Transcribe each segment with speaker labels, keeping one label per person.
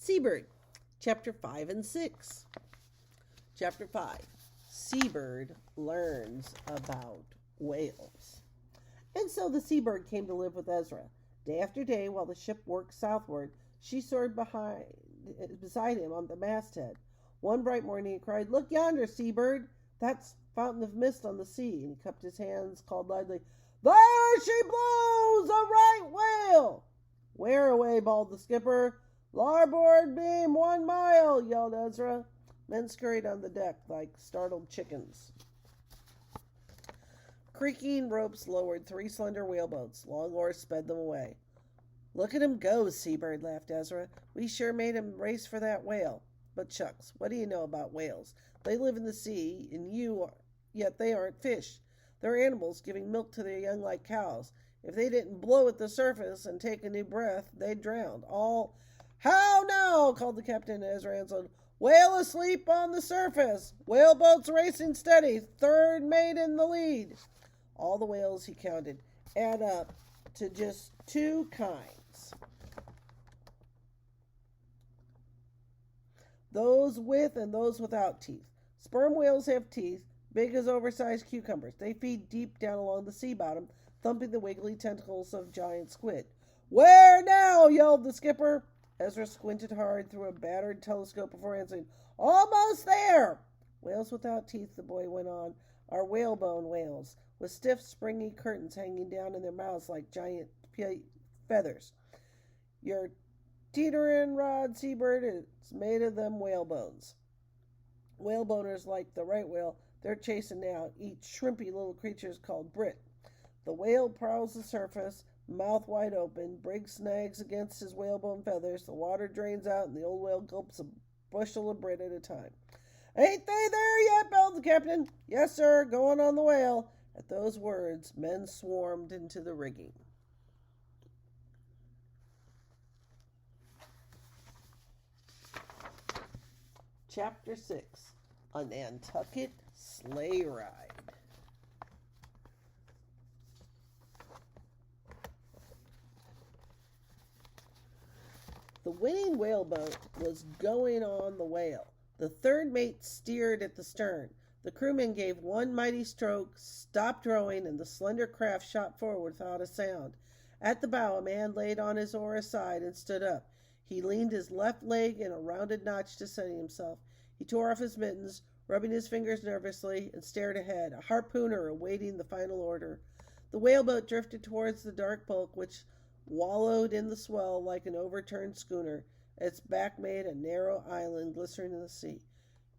Speaker 1: Seabird Chapter 5 and 6. Chapter 5. Seabird Learns About Whales. And so the Seabird came to live with Ezra. Day after day, while the ship worked southward, she soared beside him on the masthead. One bright morning he cried, "Look yonder, Seabird! That's fountain of mist on the sea." And he cupped his hands, called loudly, "There she blows! A right whale!" "Where away?" bawled the skipper. "Larboard beam 1 mile!" yelled Ezra. Men scurried on the deck like startled chickens. Creaking ropes lowered 3 slender whaleboats. Long oars sped them away. "Look at him go, Seabird," laughed Ezra. "We sure made him race for that whale. But shucks, what do you know about whales? They live in the sea, and yet they aren't fish. They're animals giving milk to their young like cows. If they didn't blow at the surface and take a new breath, they'd drown. How now?" called the captain as Ezra answered. "Whale asleep on the surface. Whaleboats racing steady. 3rd mate in the lead." All the whales he counted add up to just 2 kinds. Those with and those without teeth. Sperm whales have teeth, big as oversized cucumbers. They feed deep down along the sea bottom, thumping the wiggly tentacles of giant squid. "Where now?" yelled the skipper. Ezra squinted hard through a battered telescope before answering. "Almost there." Whales without teeth, the boy went on, are whalebone whales, with stiff, springy curtains hanging down in their mouths like giant feathers. Your teetering rod, Seabird, is made of them whalebones. Whaleboners like the right whale they're chasing now eat shrimpy little creatures called brit. The whale prowls the surface, mouth wide open. Briggs snags against his whalebone feathers. The water drains out, and the old whale gulps a bushel of brit at a time. "Ain't they there yet?" bellowed the captain. "Yes, sir, going on the whale." At those words, men swarmed into the rigging. Chapter 6. A Nantucket Sleighride. The winning whaleboat was going on the whale. The 3rd mate steered at the stern. The crewmen gave one mighty stroke, stopped rowing, and the slender craft shot forward without a sound. At the bow, a man laid on his oar aside and stood up. He leaned his left leg in a rounded notch to steady himself. He tore off his mittens, rubbing his fingers nervously, and stared ahead, a harpooner awaiting the final order. The whaleboat drifted towards the dark bulk, which wallowed in the swell like an overturned schooner. Its back made a narrow island glistening in the sea.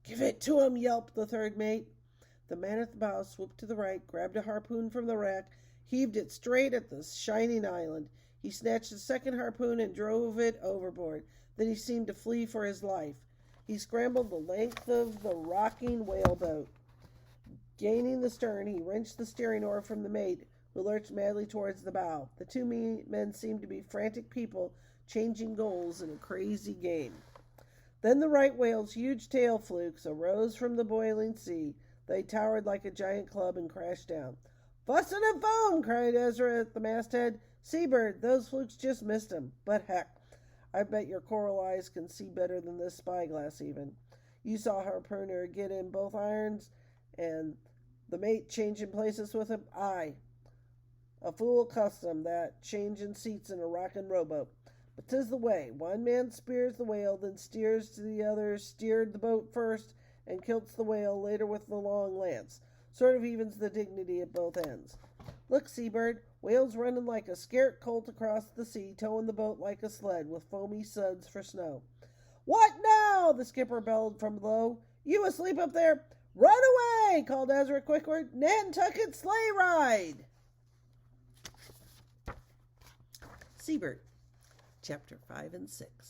Speaker 1: "Give it to him!" yelped the 3rd mate. The man at the bow swooped to the right, grabbed a harpoon from the rack, heaved it straight at the shining island. He snatched a 2nd harpoon and drove it overboard. Then he seemed to flee for his life. He scrambled the length of the rocking whaleboat. Gaining the stern, he wrenched the steering oar from the mate, who lurched madly towards the bow. The 2 men seemed to be frantic people changing goals in a crazy game. Then the right whale's huge tail flukes arose from the boiling sea. They towered like a giant club and crashed down. "Bustin' and foam!" cried Ezra at the masthead. "Seabird, those flukes just missed him. But heck, I bet your coral eyes can see better than this spyglass even. You saw harpooner get in both irons and the mate changing places with him? Aye. A fool custom, that, changing seats in a rockin' rowboat. But 'tis the way. One man spears the whale, then steers to the other, steered the boat first, and kilts the whale later with the long lance. Sort of evens the dignity at both ends. Look, Seabird, whale's running like a scart colt across the sea, towing the boat like a sled, with foamy suds for snow." "What now?" the skipper bellowed from below. "You asleep up there?" "Run away!" called Ezra quickward. "Nantucket Sleighride!" Seabird Chapter 5 and 6.